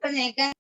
Penega.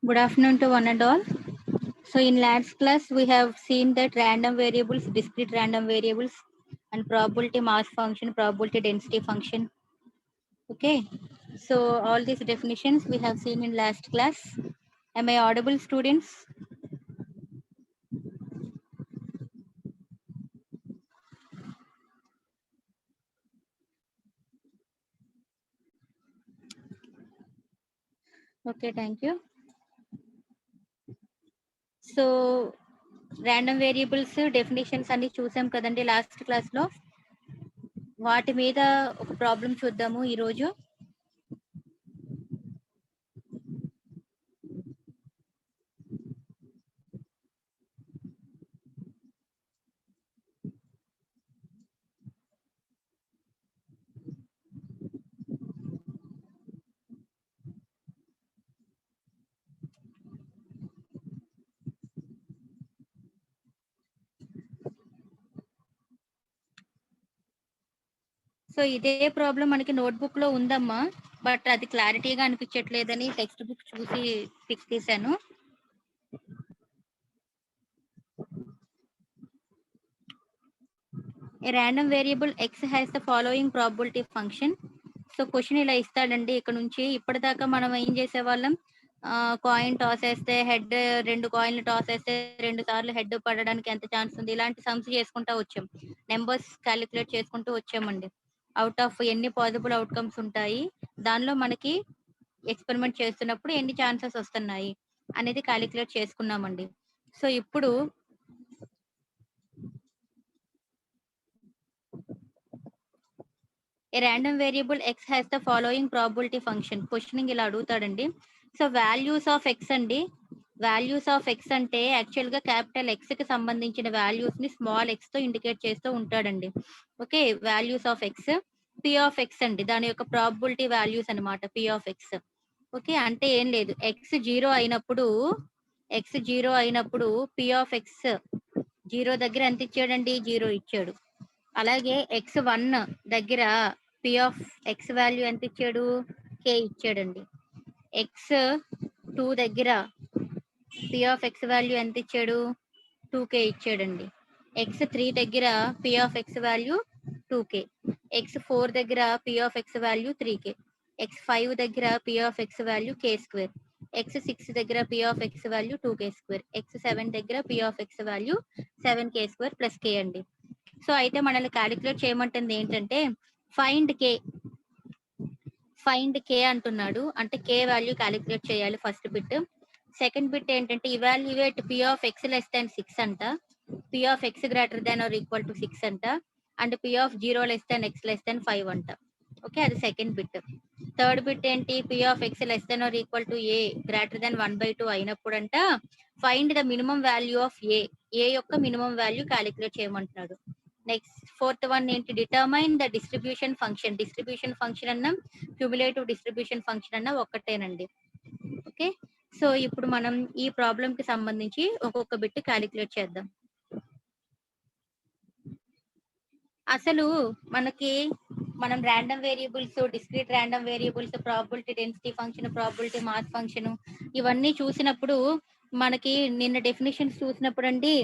Good afternoon to one and all. So in last class, we have seen that random variables, discrete random variables, and probability mass function, probability density function. Okay. So all these definitions we have seen in last class. Am I audible, students? Okay, thank you. So random variables definitions అన్ని చూసాం కదండి last class లో. వాటి మీద ఒక problem చూద్దాము ఈరోజు. So ఇదే ప్రాబ్లం మనకి నోట్బుక్ లో ఉందమ్మా, బట్ అది క్లారిటీగా అనిపించట్లేదని టెక్స్ట్ బుక్ చూసి పిక్ తీశాను. A random variable x has the following probability function. So question ఇలా ఇస్తాడండి. ఇక్కడ నుంచి ఇప్పటిదాకా మనం ఏం చేసేవాళ్ళం, కాయిన్ టాస్ వేస్తే హెడ్, 2 కాయిన్లు టాస్ వేస్తే 2 సార్లు హెడ్ పడడానికి ఎంత ఛాన్స్ ఉంది, ఇలాంటి సమ్స్ చేసుకుంటూ వచ్చాం, నెంబర్స్ క్యాలిక్యులేట్ చేసుకుంటూ వచ్చామండి. అవుట్ ఆఫ్ ఎన్ని పాసిబుల్ అవుట్కమ్స్ ఉంటాయి, దానిలో మనకి ఎక్స్పెరిమెంట్ చేస్తున్నప్పుడు ఎన్ని ఛాన్సెస్ వస్తున్నాయి అనేది క్యాలిక్యులేట్ చేసుకున్నామండి. సో ఇప్పుడు ఏ random variable x has the following probability function. Questioning ఇలా అడుగుతాడండి. సో వాల్యూస్ ఆఫ్ x అండి. వాల్యూస్ ఆఫ్ x అంటే యాక్చువల్ గా క్యాపిటల్ x కి సంబంధించిన వాల్యూస్ ని స్మాల్ x తో ఇండికేట్ చేస్తూ ఉంటాడండి. Okay, values of x, p of x అండి, దాని యొక్క ప్రాబబిలిటీ వాల్యూస్ అన్నమాట p ఆఫ్ x. ఓకే, అంటే ఏం లేదు, x 0 అయినప్పుడు p ఆఫ్ x 0 దగ్గర ఎంత ఇచ్చాడండి, 0 ఇచ్చాడు. అలాగే x1 దగ్గర p ఆఫ్ x వాల్యూ ఎంత ఇచ్చాడు, k ఇచ్చాడండి. x2 దగ్గర p ఆఫ్ x వాల్యూ ఎంత ఇచ్చాడు, 2k ఇచ్చాడండి. x3 దగ్గర p of x value 2k, x4 దగ్గర p of x value 3k, x5 దగ్గర p of x value k square, x6 దగ్గర p of x value 2k square, x7 దగ్గర p of x value 7k square plus k అండి. So అయితే మనల్ని calculate చేయమంటుంది ఏంటంటే find కే అంటున్నాడు, అంటే కే value calculate చేయాలి ఫస్ట్ బిట్. సెకండ్ బిట్ ఏంటంటే evaluate p of x less than 6 అంట, p of x greater than or equal to 6 అంట, and p of 0 less than x less than 5 అంట. ఓకే, అది second bit. Third bit ఏంటి, p of x less than or equal to a greater than 1/2 అయినప్పుడు అంట find the minimum value of a యొక్క minimum value calculate చేయమంటున్నాడు. Next fourth one ఏంటి, determine the distribution function అన్న cumulative distribution function అన్న ఒక్కటేనండి. Okay, so ఇప్పుడు మనం ఈ ప్రాబ్లం కి సంబంధించి ఒక్కొక్క బిట్ క్యాలిక్యులేట్ చేద్దాం. అసలు మనం random variables, discrete random variables, probability density function, probability mass function ఇవన్నీ చూసినప్పుడు మనకి నిన్న డెఫినేషన్స్ చూసినప్పుడు అండి,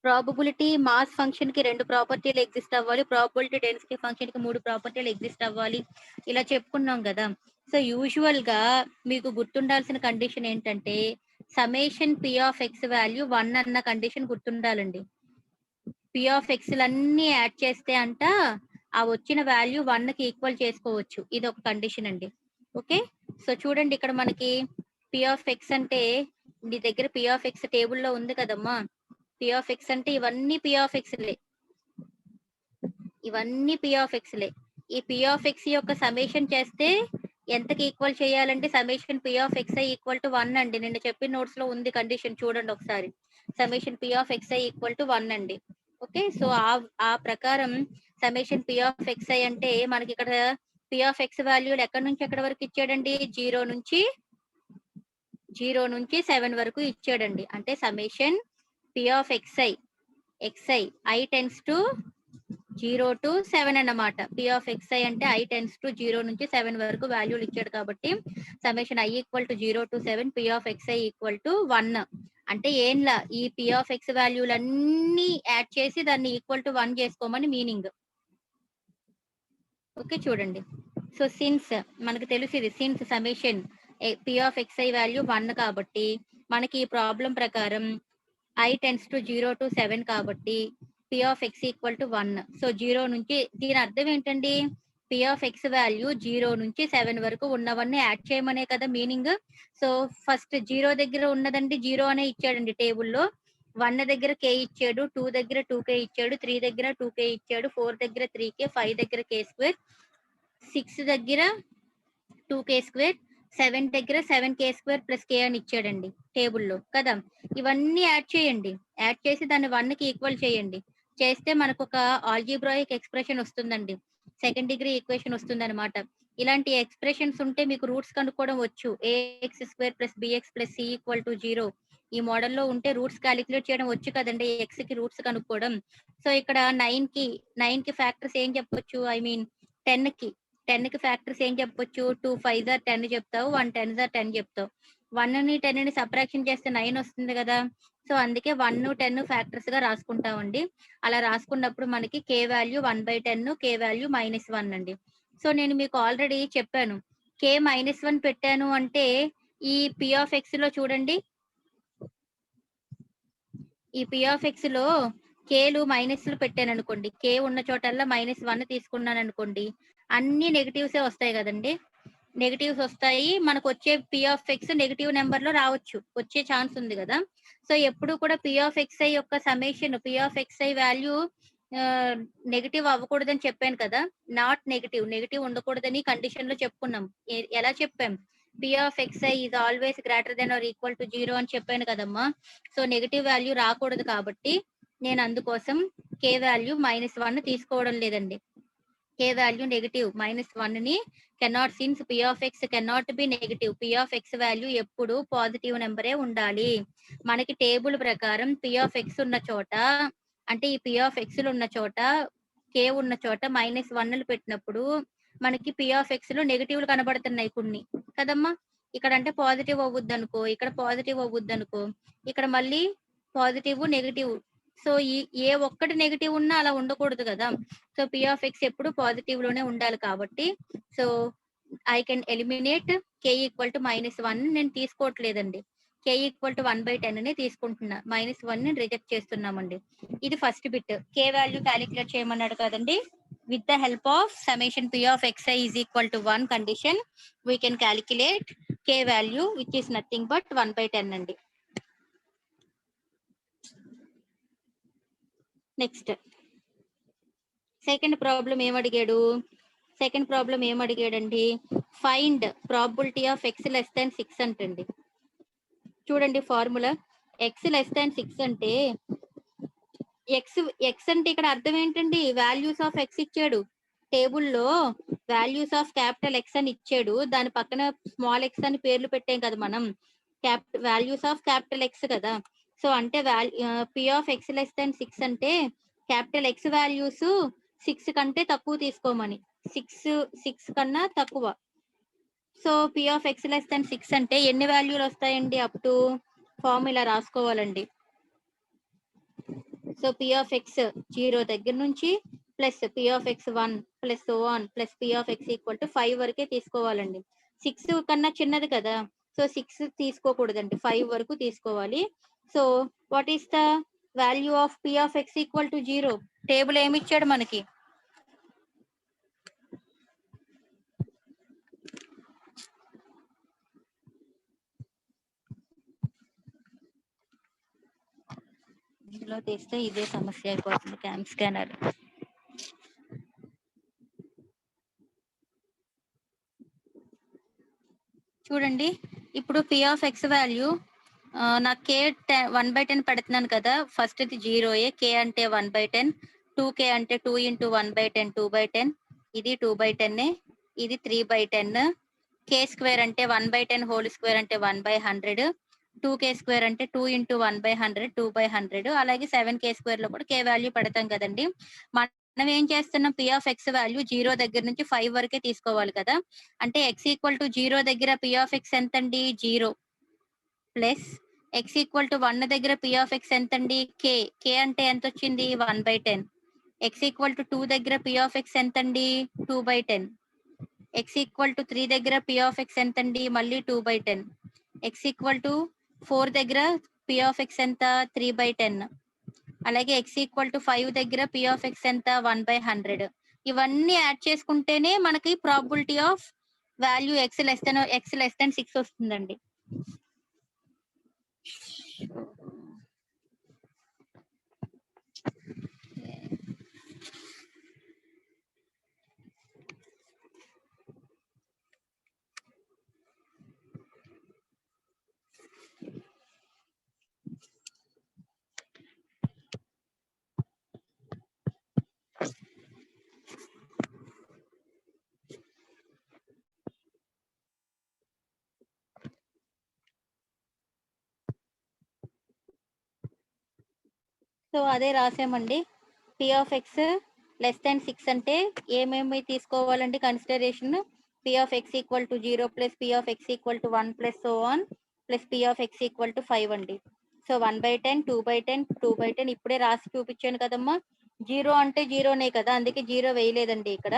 ప్రాబబిలిటీ మాస్ ఫంక్షన్ కి 2 ప్రాపర్టీలు ఎగ్జిస్ట్ అవ్వాలి, ప్రాబబిలిటీ డెన్సిటీ ఫంక్షన్ కి 3 ప్రాపర్టీలు ఎగ్జిస్ట్ అవ్వాలి, ఇలా చెప్పుకున్నాం కదా. సో యూజువల్ గా మీకు గుర్తుండాల్సిన కండిషన్ ఏంటంటే సಮೇషన్ p ఆఫ్ x వాల్యూ 1 అన్న కండిషన్ గుర్తుండాలండి. p ఆఫ్ x లన్నీ యాడ్ చేస్తే అంట ఆ వచ్చిన వాల్యూ 1 కి ఈక్వల్ చేసుకోవచ్చు, ఇది ఒక కండిషన్ అండి. ఓకే, సో చూడండి ఇక్కడ మనకి p ఆఫ్ x అంటే నీ దగ్గర p ఆఫ్ x టేబుల్లో ఉంది కదమ్మా. p ఆఫ్ x అంటే ఇవన్నీ p ఆఫ్ x లే, ఈ p ఆఫ్ x యొక్క సಮೇషన్ చేస్తే ఎంతకి ఈక్వల్ చేయాలంటే సಮೇషన్ p of xi equal to 1 అండి. నిన్న చెప్పిన నోట్స్ లో ఉంది కండిషన్, చూడండి ఒకసారి. సಮೇషన్ p of xi equal to 1 అండి. ఓకే, సో ఆ ప్రకారం సಮೇషన్ p ఆఫ్ xi అంటే మనకి ఇక్కడ p ఆఫ్ x వాల్యూలు ఎక్కడి నుంచి ఎక్కడి వరకు ఇచ్చాడండి, 0 నుంచి 7 వరకు ఇచ్చాడండి. అంటే summation p of xi i tends to 0 to 7 అన్నమాట. p ఆఫ్ xi అంటే i టెన్స్ టు 0 నుంచి 7 వరకు వాల్యూలు ఇచ్చాడు కాబట్టి summation i equal to 0 to 7 p of xi equal to 1. అంటే ఏంలా, ఈ p ఆఫ్ x వాల్యూలన్నీ యాడ్ చేసి దాన్ని ఈక్వల్ టు 1 చేసుకోమని మీనింగ్. ఓకే, చూడండి. సో సిన్స్ మనకు తెలుసు ఇది, since summation p of xi value 1 కాబట్టి మనకి ఈ ప్రాబ్లం ప్రకారం i టెన్స్ టు 0 to 7 కాబట్టి p of x equal to 1. So 0 నుంచి, దీని అర్థం ఏంటండి, p P of X value 0 నుంచి 7 వరకు ఉన్నవన్నీ యాడ్ చేయమనే కదా మీనింగ్. సో ఫస్ట్ 0 దగ్గర ఉన్నదండి 0 అనే ఇచ్చాడండి టేబుల్లో. 1 దగ్గర కే ఇచ్చాడు, 2 దగ్గర 2k ఇచ్చాడు, 3 దగ్గర 2k ఇచ్చాడు, 4 దగ్గర 3k, 5 దగ్గర k², 6 దగ్గర 2k², 7 దగ్గర 7k² ప్లస్ k అని ఇచ్చాడండి టేబుల్లో కదా. ఇవన్నీ యాడ్ చేయండి. యాడ్ చేసి దాన్ని 1కి ఈక్వల్ చేయండి. చేస్తే మనకు ఒక ఆల్జీబ్రాయిక్ ఎక్స్ప్రెషన్ వస్తుందండి. సెకండ్ డిగ్రీ ఈక్వేషన్ వస్తుందన్నమాట. ఇలాంటి ఎక్స్ప్రెషన్స్ ఉంటే మీకు రూట్స్ కనుక్కోవడం వచ్చు. ax² plus bx plus c equal to 0 ఈ మోడల్లో ఉంటే రూట్స్ క్యాలిక్యులేట్ చేయడం వచ్చు కదండి, ఎక్స్ కి రూట్స్ కనుక్కోవడం. సో ఇక్కడ 9 కి ఫ్యాక్టర్స్ ఏం చెప్పొచ్చు, ఐ మీన్ 10 కి ఫ్యాక్టర్స్ ఏం చెప్పొచ్చు, 2 5s are 10 చెప్తావు, 1 10s are 10 చెప్తావు. 1 ని 10 ని సబ్ట్రాక్షన్ చేస్తే 9 వస్తుంది కదా. సో అందుకే 1 10 ఫ్యాక్టర్స్ గా రాసుకుంటామండి. అలా రాసుకున్నప్పుడు మనకి k వాల్యూ 1/10, k వాల్యూ -1 అండి. సో నేను మీకు ఆల్రెడీ చెప్పాను, k -1 పెట్టాను అంటే ఈ p ఆఫ్ x లో చూడండి, ఈ p ఆఫ్ x లో కేలు మైనస్లు పెట్టాను అనుకోండి, కే ఉన్న చోటల్లా -1 తీసుకున్నాను అనుకోండి, అన్ని నెగటివ్సే వస్తాయి కదండి. నెగటివ్స్ వస్తాయి, మనకు వచ్చే p of x negative number లో రావచ్చు, వచ్చే ఛాన్స్ ఉంది కదా. సో ఎప్పుడు కూడా p ఆఫ్ xi యొక్క summation, p of xi value negative అవ్వకూడదని చెప్పాను కదా. నాట్ నెగటివ్ ఉండకూడదని కండిషన్ లో చెప్పుకున్నాం. ఎలా చెప్పాం, p of xi is always greater than or equal to 0 అని చెప్పాను కదమ్మా. సో నెగటివ్ వాల్యూ రాకూడదు కాబట్టి నేను అందుకోసం k వాల్యూ -1 తీసుకోవడం లేదండి. k వాల్యూ నెగటివ్ -1 ని cannot, since p of x cannot be negative, p of x value ఎప్పుడు పాజిటివ్ నెంబరే ఉండాలి. మనకి టేబుల్ ప్రకారం p ఆఫ్ x ఉన్న చోట, అంటే ఈ p ఆఫ్ x ఉన్న చోట, k ఉన్న చోట -1లు పెట్టినప్పుడు మనకి p ఆఫ్ x లో నెగటివ్లు కనబడుతున్నాయి కొన్ని కదమ్మా. ఇక్కడ అంటే పాజిటివ్ అవ్వద్దు అనుకో, ఇక్కడ పాజిటివ్ అవ్వద్దు అనుకో, ఇక్కడ మళ్ళీ పాజిటివ్ నెగటివ్. సో ఏ ఒక్కటి నెగటివ్ ఉన్నా అలా ఉండకూడదు కదా. సో p ఆఫ్ x ఎప్పుడు పాజిటివ్ లోనే ఉండాలి కాబట్టి, so I can eliminate k equal to -1 నేను తీసుకోవట్లేదండి. k ఈక్వల్ టు 1/10 ని తీసుకుంటున్నా, -1 ని రిజెక్ట్ చేస్తున్నామండి. ఇది first bit. k value calculate చేయమన్నాడు కదండి. With the help of summation p of xi is equal to 1 condition we can calculate k value which is nothing but 1/10 అండి. Next second problem ఏమడిగాడండి, find probability of x less than 6 అంటండి. చూడండి formula, x less than 6 అంటే x అంటే ఇక్కడ అర్థం ఏంటండి, values of x ఇచ్చాడు టేబుల్లో, వాల్యూస్ ఆఫ్ క్యాపిటల్ X అని ఇచ్చాడు, దాని పక్కన స్మాల్ x అని పేర్లు పెట్టాం కదా మనం, వాల్యూస్ ఆఫ్ క్యాపిటల్ X కదా. సో అంటే p of x less than 6 అంటే క్యాపిటల్ X వాల్యూస్ 6 కంటే తక్కువ తీసుకోమని, 6 కన్నా తక్కువ. So p of x less than 6 అంటే ఎన్ని వాల్యూలు వస్తాయండి, అప్ టు ఫార్ములా రాసుకోవాలండి. సో p ఆఫ్ x 0 దగ్గర నుంచి plus p of x 1 plus so on plus p of x equal to 5 వరకే తీసుకోవాలండి. 6 కన్నా చిన్నది కదా, సో 6 తీసుకోకూడదండి, 5 వరకు తీసుకోవాలి. So what is the value of p of x equal to 0? Table ఏమి ఇచ్చాడు మనకి, ఇందులో తీస్తే ఇదే సమస్య అయిపోతుంది, క్యామ్ స్కానర్. చూడండి ఇప్పుడు p ఆఫ్ x వాల్యూ నాకు k 1/10 పెడుతున్నాను కదా, ఫస్ట్ ఇది 0, k అంటే 1/10, 2k అంటే 2 ఇంటూ 1/10 2/10, ఇది 2/10, ఇది 3/10, k² అంటే 1/10 హోల్ స్క్వేర్ అంటే 1/100, 2k² అంటే 2 ఇంటూ 1/100 2/100, అలాగే 7k² లో కూడా k వాల్యూ పెడతాం కదండి. మనం ఏం చేస్తున్నాం, p ఆఫ్ x వాల్యూ 0 దగ్గర నుంచి 5 వరకే తీసుకోవాలి కదా. అంటే x ఈక్వల్ టు 0 దగ్గర p ఆఫ్ x ఎంతండి, 0, ప్లస్ x ఈక్వల్ టు 1 దగ్గర p ఆఫ్ x ఎంతండి, k అంటే ఎంత వచ్చింది, 1/10. x ఈక్వల్ టు 2 దగ్గర p ఆఫ్ x ఎంతండి, 2/10. x ఈక్వల్ టు 3 దగ్గర p ఆఫ్ x ఎంతండి, మళ్ళీ 2/10. x ఈక్వల్ టు 4 దగ్గర p ఆఫ్ x ఎంత, 3/10. అలాగే x ఈక్వల్ టు 5 దగ్గర p ఆఫ్ x ఎంత, 1/100. ఇవన్నీ యాడ్ చేసుకుంటేనే మనకి probability of value x less than 6 వస్తుందండి. సో అదే రాసామండి. p of x less than 6 అంటే ఏమేమి తీసుకోవాలండి consideration? p of x equal to 0 plus p of x equal to 1 plus so on plus p of x equal to 5 అండి. So 1/10, 2/10, 2/10 ఇప్పుడే రాసి చూపించాను కదమ్మా. 0 అంటే 0నే కదా, అందుకే 0 వేయలేదండి ఇక్కడ.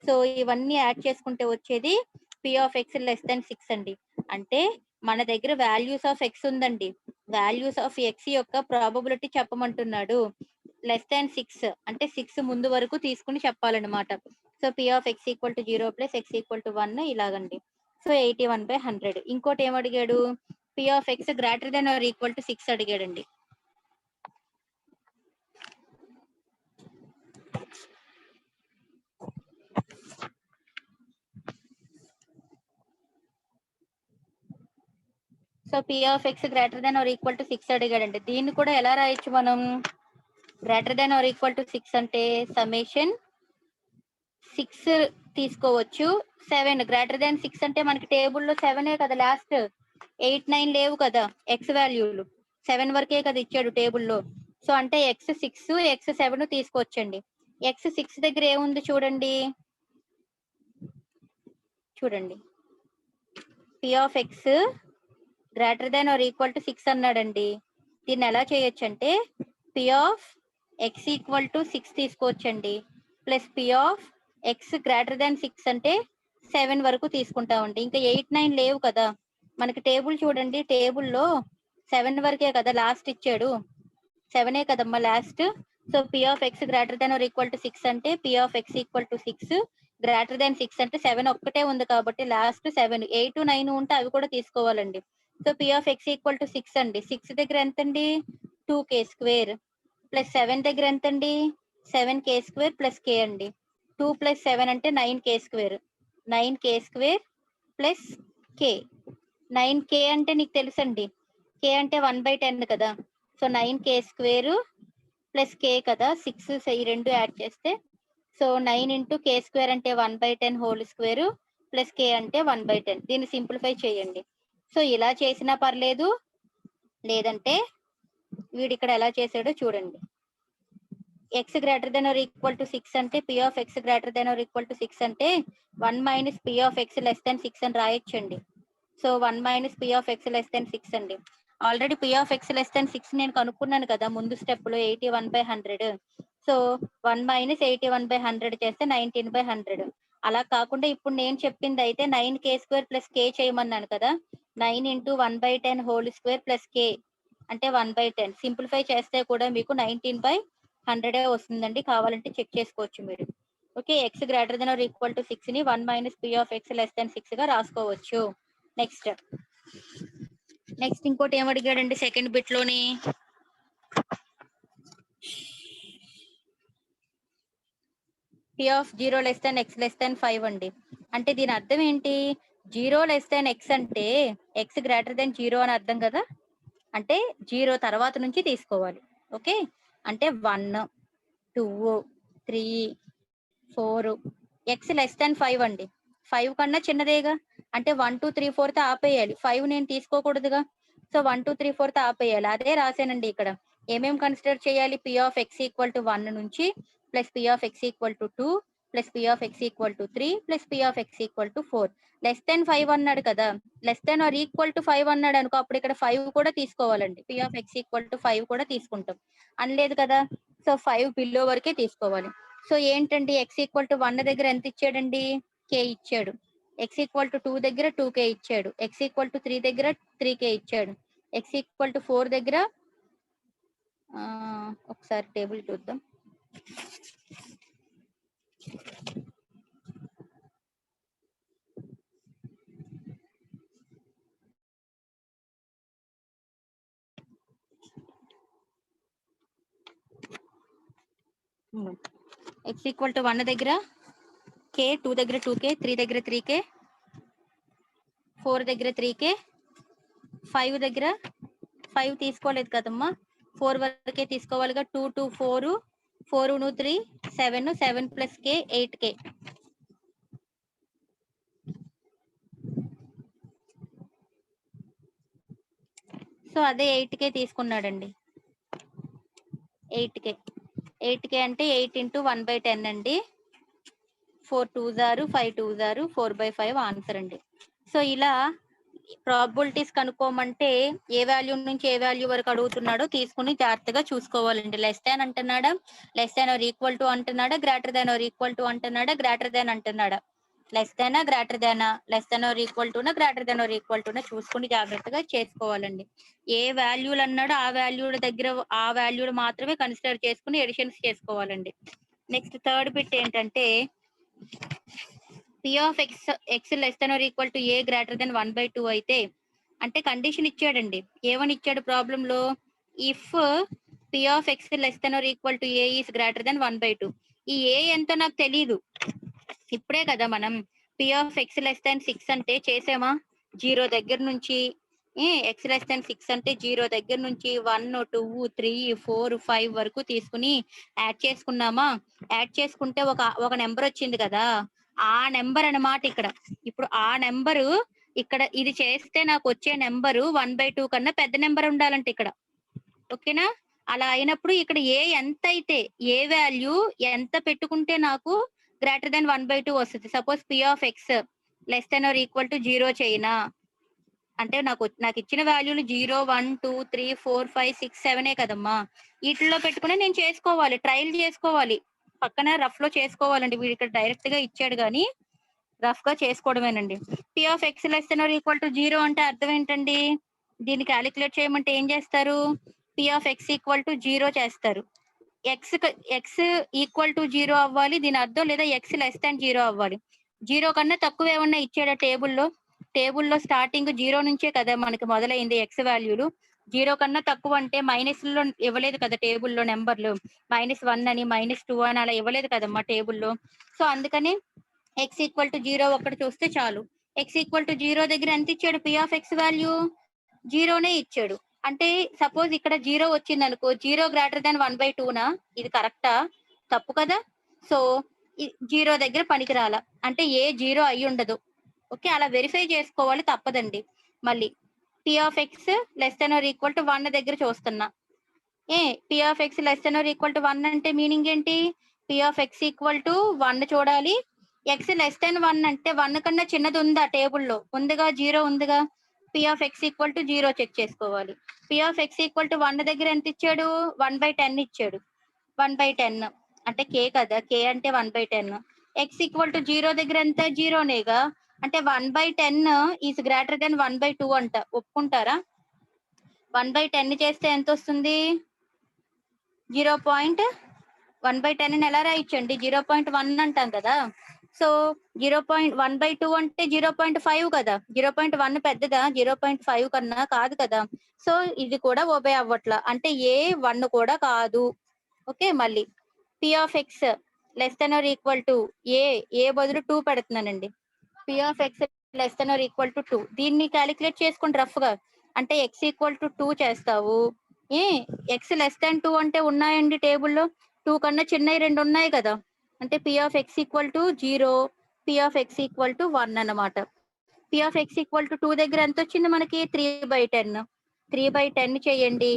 సో ఇవన్నీ యాడ్ చేసుకుంటే వచ్చేది p of x less than 6 అండి. అంటే మన దగ్గర వాల్యూస్ ఆఫ్ x ఉందండి. వాల్యూస్ ఆఫ్ x యొక్క ప్రాబబిలిటీ చెప్పమంటున్నాడు. లెస్ దాన్ 6 అంటే 6 ముందు వరకు తీసుకుని చెప్పాలన్నమాట. So p of x equal to 0 plus x equal to 1 ఇలాగండి. సో 81/100. ఇంకోటి ఏం అడిగాడు? p of x greater than or equal to 6 అడిగాడండి. So p of x greater than or equal to 6 అడిగాడండి. దీన్ని కూడా ఎలా రాయొచ్చు మనం? Greater than or equal to 6 అంటే సమేషన్ 6 తీసుకోవచ్చు. 7 గ్రేటర్ దెన్ 6 అంటే మనకి టేబుల్లో 7ఏ కదా లాస్ట్, 8, 9 లేవు కదా ఎక్స్ వాల్యూలు, 7 వరకే కదా ఇచ్చాడు టేబుల్లో. సో అంటే x6 x7 తీసుకోవచ్చండి. x6 దగ్గర ఏముంది చూడండి, p of x greater than or equal to 6 అన్నాడండి. దీన్ని ఎలా చేయొచ్చు అంటే p of x equal to 6 తీసుకోవచ్చండి, plus p of x greater than 6 అంటే 7 వరకు తీసుకుంటామండి. ఇంకా 8, 9 లేవు కదా మనకి. టేబుల్ చూడండి, టేబుల్లో 7 వరకే కదా లాస్ట్ ఇచ్చాడు, 7ఏ కదమ్మా last. So p of x greater than or equal to 6 అంటే p of x equal to 6 greater than 6 అంటే 7 ఒక్కటే ఉంది కాబట్టి లాస్ట్ 7, 8, 9 ఉంటే అవి కూడా తీసుకోవాలండి. So p of x equal to 6 అండి. 6 దగ్గర ఎంతండి? 2k² ప్లస్ 7 దగ్గర ఎంతండి? 7k² ప్లస్ k అండి. 2 ప్లస్ 7 అంటే 9k², 9k² plus k. 9k అంటే నీకు తెలుసండి, k అంటే 1/10 కదా. సో 9k² ప్లస్ k కదా, 6 ఈ రెండు యాడ్ చేస్తే సో 9 ఇంటూ k² అంటే 1/10 హోల్ స్క్వేర్ ప్లస్ k అంటే 1/10. దీన్ని సింప్లిఫై చేయండి. సో ఇలా చేసినా పర్లేదు, లేదంటే వీడు ఇక్కడ ఎలా చేసాడో చూడండి. x greater than or equal to 6 అంటే p of x greater than or equal to 6 అంటే 1 minus p of x less than 6 అని రాయొచ్చండి. So 1 minus p of x less than 6 అండి. Already p of x less than 6 నేను కనుక్కున్నాను కదా ముందు step లో, 81/100. So 1 minus 81/100 చేస్తే 19/100. అలా కాకుండా ఇప్పుడు నేను చెప్పింది అయితే 9k² ప్లస్ k చేయమన్నాను కదా. 9 into 1/10 whole square plus k అంటే 1/10. సింప్లిఫై చేస్తే కూడా మీకు 19/100 వస్తుందండి. కావాలంటే చెక్ చేసుకోవచ్చు మీరు. Okay, x greater than or equal to 6 ని 1 minus p of x less than 6 గా రాసుకోవచ్చు. నెక్స్ట్ ఇంకోటి ఏం అడిగాడండి సెకండ్ బిట్ లోని? p of 0 less than x less than 5 అండి. అంటే దీని అర్థం ఏంటి? 0 లెస్ దెన్ x అంటే x గ్రేటర్ దెన్ 0 అని అర్థం కదా. అంటే 0 తర్వాత నుంచి తీసుకోవాలి. ఓకే, అంటే 1, 2, 3, 4. x లెస్ దెన్ 5 అండి. 5 కన్నా చిన్నదేగా, అంటే 1, 2, 3, 4 తో ఆపేయాలి. 5 నేను తీసుకోకూడదుగా. సో 1, 2, 3, 4 తో ఆపేయాలి. అదే రాశానండి ఇక్కడ. ఏమేం కన్సిడర్ చేయాలి? p of x equal to 1 నుంచి plus p of x equal to 2 plus p of x equal to 3 plus p of x equal to 4. Less than 5 అన్నాడు కదా, less than or equal to 5 అన్నాడు అనుకో, అప్పుడు ఇక్కడ 5 కూడా తీసుకోవాలండి. p of x equal to 5 కూడా తీసుకుంటాం అనలేదు కదా. సో 5 బిలో వరకే తీసుకోవాలి. సో ఏంటండి, x ఈక్వల్ టు 1 దగ్గర ఎంత ఇచ్చాడండి? k ఇచ్చాడు. x ఈక్వల్ టు 2 దగ్గర 2k ఇచ్చాడు. x ఈక్వల్ టు 3 దగ్గర 3k ఇచ్చాడు. x ఈక్వల్ టు 4 దగ్గర ఒకసారి టేబుల్ చూద్దాం. x ఈక్వల్ టు 1 దగ్గర k, 2 దగ్గర 2k, 3 దగ్గర 3k, 4 దగ్గర 3k, 5 దగ్గర 5 తీసుకోలేదు కదమ్మా, 4 వరకే తీసుకోవాలిగా. 2 2 4, 4 3 7, 7 ప్లస్ k 8k. సో అదే 8k తీసుకున్నాడండి. 8k అంటే 8 ఇంటూ 1/10 అండి. 4 2s are 5 2s are 4/5 answer అండి. సో ఇలా ప్రాబిలిటీస్ కనుక్కోమంటే ఏ వాల్యూ నుంచి ఏ వాల్యూ వరకు అడుగుతున్నాడో తీసుకుని జాగ్రత్తగా చూసుకోవాలండి. లెస్ దాన్ అంటున్నాడా, less than or equal to అంటున్నాడా, greater than or equal to అంటున్నాడా, గ్రేటర్ దాన్ అంటున్నాడా, లెస్ దానా గ్రేటర్ దానా, లెస్ దాన్ ఆర్ ఈక్వల్ టునా, గ్రేటర్ దాన్ ఆర్ ఈక్వల్ టునా చూసుకుని జాగ్రత్తగా చేసుకోవాలండి. ఏ వాల్యూలు అన్నాడో ఆ వాల్యూల దగ్గర ఆ వాల్యూలు మాత్రమే కన్సిడర్ చేసుకుని ఎడిషన్స్ చేసుకోవాలండి. నెక్స్ట్ థర్డ్ బిట్ ఏంటంటే p of x less than or equal to a greater than 1/2 అయితే, అంటే కండిషన్ ఇచ్చాడండి. ఏమని ఇచ్చాడు ప్రాబ్లం లో, if p of x less than or equal to a is greater than 1/2. ఈ a ఎంతో నాకు తెలియదు, ఇప్పుడే కదా మనం p of x less than 6 అంటే చేసామా, 0 దగ్గర నుంచి x less than 6 అంటే 0 దగ్గర నుంచి 1 2 3 4 5 వరకు తీసుకుని యాడ్ చేసుకున్నామా. యాడ్ చేసుకుంటే ఒక నెంబర్ వచ్చింది కదా, ఆ నెంబర్ అన్నమాట ఇక్కడ. ఇప్పుడు ఆ నెంబరు ఇక్కడ ఇది చేస్తే నాకు వచ్చే నెంబరు 1/2 కన్నా పెద్ద నెంబర్ ఉండాలంటే ఇక్కడ, ఓకేనా. అలా అయినప్పుడు ఇక్కడ ఏ ఎంత అయితే, ఏ వాల్యూ ఎంత పెట్టుకుంటే నాకు గ్రేటర్ దాన్ 1/2 వస్తుంది. Suppose p of x less than or equal to 0 చేయనా, అంటే నాకు ఇచ్చిన వాల్యూలు 0 1 2 3 4 5 6 7 కదమ్మా. వీటిల్లో పెట్టుకుని నేను చేసుకోవాలి, ట్రయల్ చేసుకోవాలి, పక్కన రఫ్ లో చేసుకోవాలండి. వీడు ఇక్కడ డైరెక్ట్ గా ఇచ్చాడు కానీ రఫ్ గా చేసుకోవడమేనండి. p of x less than or equal to 0 అంటే అర్థం ఏంటండి, దీన్ని క్యాలిక్యులేట్ చేయమంటే ఏం చేస్తారు, p of x equal to 0 చేస్తారు. x ఈక్వల్ టు 0 అవ్వాలి దీని అర్థం, లేదా x లెస్ దాన్ 0 అవ్వాలి. 0 కన్నా తక్కువ ఏమన్నా ఇచ్చాడా టేబుల్లో స్టార్టింగ్ 0 నుంచే కదా మనకి మొదలైంది ఎక్స్ వాల్యూలు. 0 కన్నా తక్కువ అంటే మైనస్ లో ఇవ్వలేదు కదా టేబుల్లో నెంబర్లు, -1 అని -2 అని అలా ఇవ్వలేదు కదమ్మా టేబుల్లో. సో అందుకని ఎక్స్ ఈక్వల్ టు 0 ఒక్కటి చూస్తే చాలు. ఎక్స్ ఈక్వల్ టు 0 దగ్గర ఎంత ఇచ్చాడు, p of x వాల్యూ 0నే ఇచ్చాడు. అంటే సపోజ్ ఇక్కడ 0 వచ్చింది అనుకో, 0 గ్రేటర్ దాన్ 1/2నా, ఇది కరెక్టా, తప్పు కదా. సో 0 దగ్గర పనికి రాల, అంటే ఏ 0 అయి ఉండదు. ఓకే, అలా వెరిఫై చేసుకోవాలి, తప్పదండి. మళ్ళీ p of x less than or equal to 1 దగ్గర చూస్తున్నా, p of x less than or equal to 1 అంటే మీనింగ్ ఏంటి, p of x equal to 1 చూడాలి. x లెస్ దాన్ 1 అంటే 1 కన్నా చిన్నది ఉందా టేబుల్లో, ఉందిగా, 0 ఉందిగా. p of x equal to 0 check చేసుకోవాలి. p of x equal to 1 దగ్గర ఎంత ఇచ్చాడు, 1/10 ఇచ్చాడు. 1/10 అంటే k కదా, k అంటే 1/10. x ఈక్వల్ టు 0 దగ్గర ఎంత, 0నేగా, అంటే 1/10 ఈజ్ గ్రేటర్ దెన్ 1/2 అంట. ఒప్పుకుంటారా, 1/10 చేస్తే ఎంత వస్తుంది, 1/10 ఎలా రాయొచ్చండి, 0.1 అంటాం కదా. సో 1/2 అంటే 0.5 కదా, 0.1 పెద్దదా 0.5 కన్నా, కాదు కదా. సో ఇది కూడా ఒబే అవ్వట్లా, అంటే ఏ 1 కూడా కాదు. ఓకే, మళ్ళీ p of x less than or equal to a బదులు 2 పెడుతున్నానండి. p of x less than or equal to 2, దీన్ని క్యాలిక్యులేట్ చేసుకోండి రఫ్ గా. అంటే x ఈక్వల్ టు 2 చేస్తావు. x లెస్ దాన్ 2 అంటే ఉన్నాయండి టేబుల్లో, 2 కన్నా చిన్నవి 2 ఉన్నాయి కదా. అంటే p of x equal to 0, p of x equal to 1 అన్నమాట. p of x equal to 2 దగ్గర ఎంత వచ్చింది మనకి, 3/10. 3/10 చేయండి,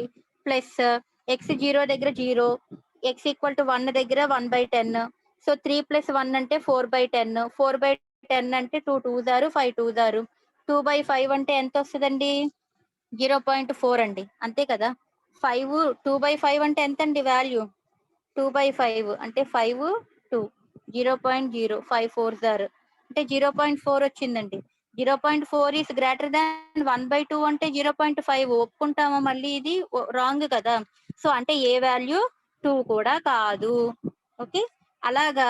ప్లస్ x 0 దగ్గర 0, x ఈక్వల్ టు 1 దగ్గర 1/10. సో 3 + 1 అంటే 4/10. 4/10 అంటే 2 2s are 5 2s are 2/5 అంటే ఎంత వస్తుందండి, 0.4 అండి, అంతే కదా. 5 2/5 అంటే ఎంత అండి వాల్యూ, 2/5 అంటే 5 2 0.0 5 4s are అంటే 0.4 వచ్చిందండి. 0.4 ఈస్ గ్రేటర్ దాన్ 1/2 అంటే 0.5 ఒప్పుకుంటామా, మళ్ళీ ఇది రాంగ్ కదా. సో అంటే ఏ వాల్యూ 2 కూడా కాదు. ఓకే, అలాగా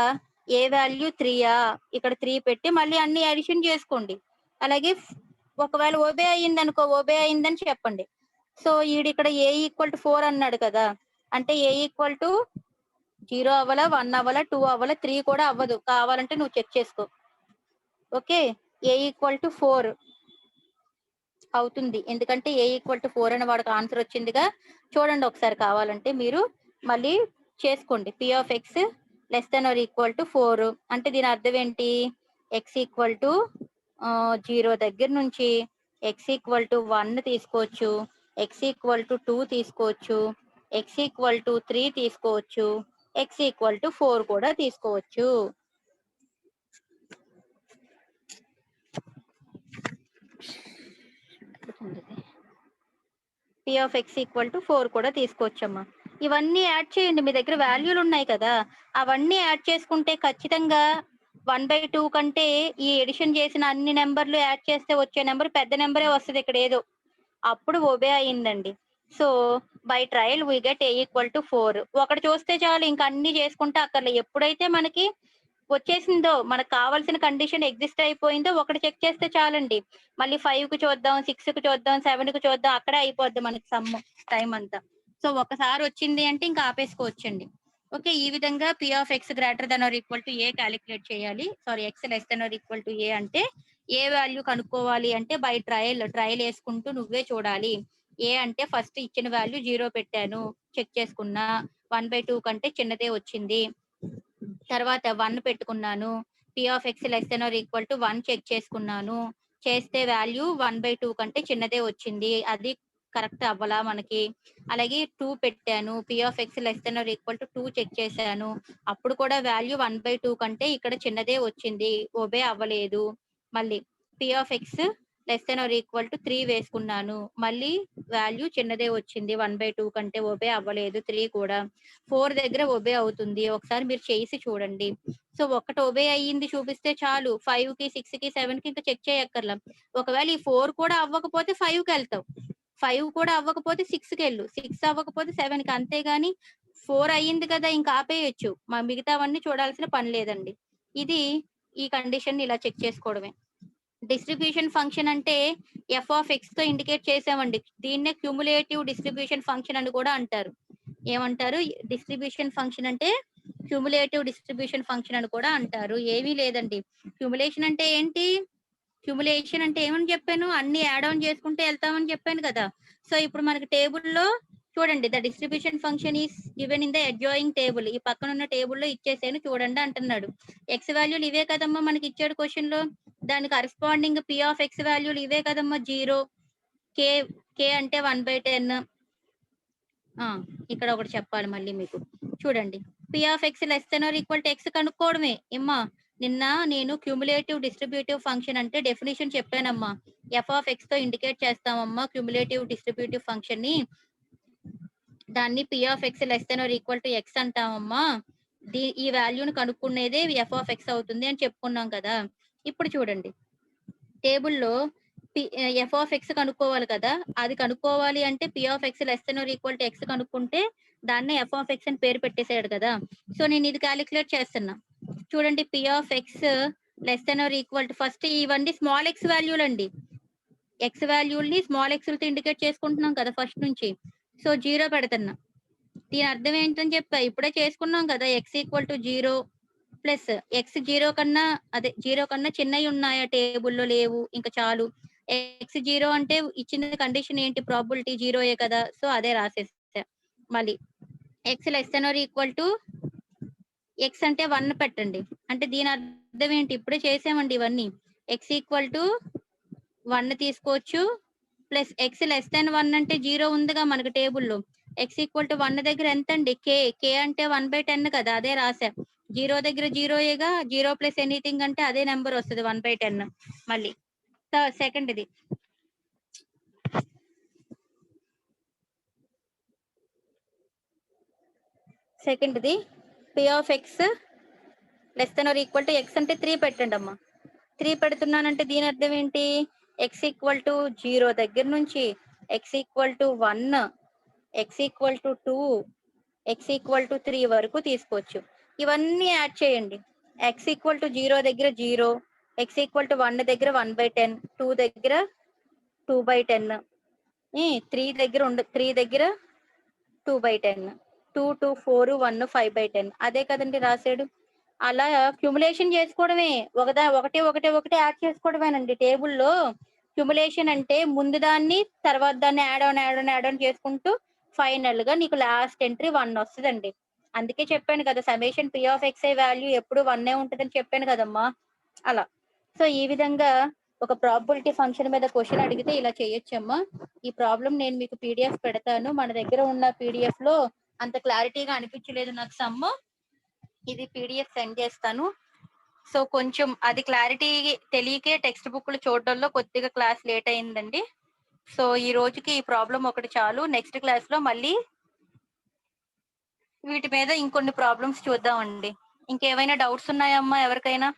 ఏ వాల్యూ 3యా, ఇక్కడ 3 పెట్టి మళ్ళీ అన్ని అడిషన్ చేసుకోండి. అలాగే ఒకవేళ ఓబే అయ్యింది అనుకో, ఓబే అయ్యిందని చెప్పండి. సో ఈడు ఇక్కడ ఏ ఈక్వల్ టు 4 అన్నాడు కదా, అంటే ఏ ఈక్వల్ టు 0 అవ్వాలా, 1 అవ్వాలా, 2 అవ్వాలా, 3 కూడా అవ్వదు. కావాలంటే నువ్వు చెక్ చేసుకో. ఓకే. A = 4 అవుతుంది. ఎందుకంటే A = 4 అని వాడికి ఆన్సర్ వచ్చిందిగా. చూడండి ఒకసారి కావాలంటే మీరు మళ్ళీ చేసుకోండి. P(x) < 4 అంటే దీని అర్థం ఏంటి? x 0 దగ్గర నుంచి x 1 తీసుకోవచ్చు, x 2 తీసుకోవచ్చు, x 3 తీసుకోవచ్చు, x 4 కూడా తీసుకోవచ్చు. P(x) = 4 కూడా తీసుకోవచ్చమ్మా. ఇవన్నీ యాడ్ చేయండి. మీ దగ్గర వాల్యూలు ఉన్నాయి కదా, అవన్నీ యాడ్ చేసుకుంటే ఖచ్చితంగా 1/2 కంటే ఈ ఎడిషన్ చేసిన అన్ని నెంబర్లు యాడ్ చేస్తే వచ్చే నెంబర్ పెద్ద నెంబరే వస్తది ఇక్కడ ఏదో. అప్పుడు ఒబే అయిందండి. So by trial we get A = 4. ఒకటి చూస్తే చాలు, ఇంకా అన్ని చేసుకుంటే అక్కర్లే. ఎప్పుడైతే మనకి వచ్చేసిందో, మనకు కావాల్సిన కండిషన్ ఎగ్జిస్ట్ అయిపోయిందో ఒకటి చెక్ చేస్తే చాలండి. మళ్ళీ 5కి చూద్దాం, 6కి చూద్దాం, 7కి చూద్దాం, అక్కడే అయిపోద్ది మనకి సమ్ టైం అంతా. సో ఒకసారి వచ్చింది అంటే ఇంకా ఆపేసుకోవచ్చండి. ఓకే. ఈ విధంగా P(x) > A క్యాలిక్యులేట్ చేయాలి. సారీ, x < A అంటే ఏ వాల్యూ కనుక్కోవాలి అంటే బై ట్రయల్ వేసుకుంటూ నువ్వే చూడాలి. ఏ అంటే ఫస్ట్ ఇచ్చిన వాల్యూ 0 పెట్టాను, చెక్ చేసుకున్నా, 1/2 కంటే చిన్నదే వచ్చింది. తర్వాత 1 పెట్టుకున్నాను. P(x) < 1 చెక్ చేసుకున్నాను. చేస్తే వాల్యూ 1/2 కంటే చిన్నదే వచ్చింది. అది కరెక్ట్ అవ్వలా మనకి. అలాగే 2 పెట్టాను. P(x) < 2 చెక్ చేశాను. అప్పుడు కూడా వాల్యూ 1/2 కంటే ఇక్కడ చిన్నదే వచ్చింది. ఒబే అవ్వలేదు. మళ్ళీ P(x) < 3 వేసుకున్నాను. మళ్ళీ వాల్యూ చిన్నదే వచ్చింది. 1/2 కంటే ఒబే అవ్వలేదు. 3 కూడా. 4 దగ్గర ఒబే అవుతుంది. ఒకసారి మీరు చేసి చూడండి. సో ఒకటి ఒబే అయ్యింది చూపిస్తే చాలు. 5కి, 6కి, 7కి ఇంకా చెక్ చేయక్కర్లా. ఒకవేళ ఈ 4 కూడా అవ్వకపోతే 5కి వెళ్తావు. 5 కూడా అవ్వకపోతే 6కి వెళ్ళు. 6 అవ్వకపోతే 7కి. అంతేగాని 4 అయ్యింది కదా ఇంకా ఆపేయొచ్చు. మిగతావన్నీ చూడాల్సిన పని లేదండి. ఇది ఈ కండిషన్ ఇలా చెక్ చేసుకోవడమే. డిస్ట్రిబ్యూషన్ ఫంక్షన్ అంటే f(x) తో ఇండికేట్ చేసామండి. దీన్నే క్యుములేటివ్ డిస్ట్రిబ్యూషన్ ఫంక్షన్ అని కూడా అంటారు. ఏమంటారు? డిస్ట్రిబ్యూషన్ ఫంక్షన్ అంటే క్యుములేటివ్ డిస్ట్రిబ్యూషన్ ఫంక్షన్ అని కూడా అంటారు. ఏమీ లేదండి. క్యుములేషన్ అంటే ఏంటి? క్యుములేషన్ అంటే ఏమని చెప్పాను? అన్ని యాడ్ ఆన్ చేసుకుంటే వెళ్తామని చెప్పాను కదా. సో ఇప్పుడు మనకి టేబుల్లో చూడండి, the distribution function is given in the అడ్జాయింగ్ table. ఈ పక్కన ఉన్న టేబుల్లో ఇచ్చేసాను చూడండి అంటున్నాడు. x వాల్యూలు ఇవే కదమ్మా మనకి ఇచ్చాడు క్వశ్చన్ లో. దాని కరెస్పాండింగ్ P(x) వాల్యూలు ఇవే కదమ్మా. 0, k అంటే 1/10. ఇక్కడ ఒకటి చెప్పాలి మళ్ళీ మీకు. చూడండి, P(x) < x కనుక్కోవడమే. ఏమ్మా నిన్న నేను క్యుములేటివ్ డిస్ట్రిబ్యూటివ్ ఫంక్షన్ అంటే డెఫినిషన్ చెప్పానమ్మా. f(x) తో ఇండికేట్ చేస్తామమ్మా క్యుములేటివ్ డిస్ట్రిబ్యూటివ్ ఫంక్షన్ ని. దాన్ని P(x) < x అంటామమ్మా. ఈ వాల్యూని కనుక్కునేదే f(x) అవుతుంది అని చెప్పుకున్నాం కదా. ఇప్పుడు చూడండి, టేబుల్లో f(x) కనుక్కోవాలి కదా. అది కనుక్కోవాలి అంటే P(x) < x కనుక్కుంటే దాన్ని f(x) అని పేరు పెట్టేసాడు కదా. సో నేను ఇది క్యాలిక్యులేట్ చేస్తున్నా. చూడండి, P(x) ఫస్ట్ ఇవన్నీ స్మాల్ x వాల్యూలు అండి. x వాల్యూల్ని స్మాల్ x లతో ఇండికేట్ చేసుకుంటున్నాం కదా ఫస్ట్ నుంచి. సో 0 పెడుతున్నా. దీని అర్థం ఏంటని చెప్పా, ఇప్పుడే చేసుకున్నాం కదా. x = 0 ప్లస్ x 0 కన్నా చిన్నవి ఉన్నాయా టేబుల్లో? లేవు. ఇంకా చాలు. x 0 అంటే ఇచ్చిన కండిషన్ ఏంటి? ప్రాబిలిటీ 0 కదా. సో అదే రాసేసా. మళ్ళీ x < x అంటే 1 పెట్టండి. అంటే దీని అర్థం ఏంటి? ఇప్పుడే చేసామండి ఇవన్నీ. x = 1 తీసుకోవచ్చు. ప్లస్ x < 1 అంటే 0 ఉందిగా మనకి టేబుల్లో. x = 1 దగ్గర ఎంత అండి? k అంటే 1/10 కదా. అదే రాసా. 0 దగ్గర 0గా. 0 ప్లస్ ఎనీథింగ్ అంటే అదే నెంబర్ వస్తుంది 1/10. మళ్ళీ సెకండ్ది P(x) < x అంటే 3 పెట్టండి అమ్మా. 3 పెడుతున్నానంటే దీని అర్థం ఏంటి? x = 0 దగ్గర నుంచి x = 1, x = 2, x = 3 వరకు తీసుకోవచ్చు. ఇవన్నీ యాడ్ చేయండి. x = 0 దగ్గర 0, x = 1 దగ్గర 1/10, 2 దగ్గర 2/10, 3 దగ్గర 2/10. 2 2 4 1 5/10 అదే కదండి రాసాడు. అలా క్యుములేషన్ చేసుకోవడమే. ఒకటి యాడ్ చేసుకోవడమేనండి. టేబుల్‌లో క్యుములేషన్ అంటే ముందు దాన్ని, తర్వాత దాన్ని యాడ్ ఆన్ చేసుకుంటూ ఫైనల్‌గా నీకు లాస్ట్ ఎంట్రీ 1 వస్తదండి. అందుకే చెప్పాను కదా! Summation P of xi value ఎప్పుడు 1 ఉంటదని చెప్పాను కదమ్మా! అలా. సో, ఈ విధంగా ఒక ప్రాబబిలిటీ ఫంక్షన్ మీద క్వెషన్ అడిగితే ఇలా చేయొచ్చమ్మా. ఈ ప్రాబ్లమ్ నేను మీకు పీడీఎఫ్ పెడతాను. మన దగ్గర ఉన్న పీడీఎఫ్‌లో అంత క్లారిటీగా అనిపించలేదు నాకు సమ్ము. ఇది పీడీఎఫ్ సెండ్ చేస్తాను. సో, కొంచెం అది క్లారిటీ తెలియకే టెక్స్ట్ బుక్‌లు చూడడంలో కొద్దిగా క్లాస్ లేట్ అయిందండి. సో, ఈ రోజుకి ఈ ప్రాబ్లమ్ ఒకటి చాలు. నెక్స్ట్ క్లాస్‌లో మళ్ళీ వీటి మీద ఇంకొన్ని ప్రాబ్లమ్స్ చూద్దామండి. ఇంకేమైనా డౌట్స్ ఉన్నాయా అమ్మా ఎవరికైనా?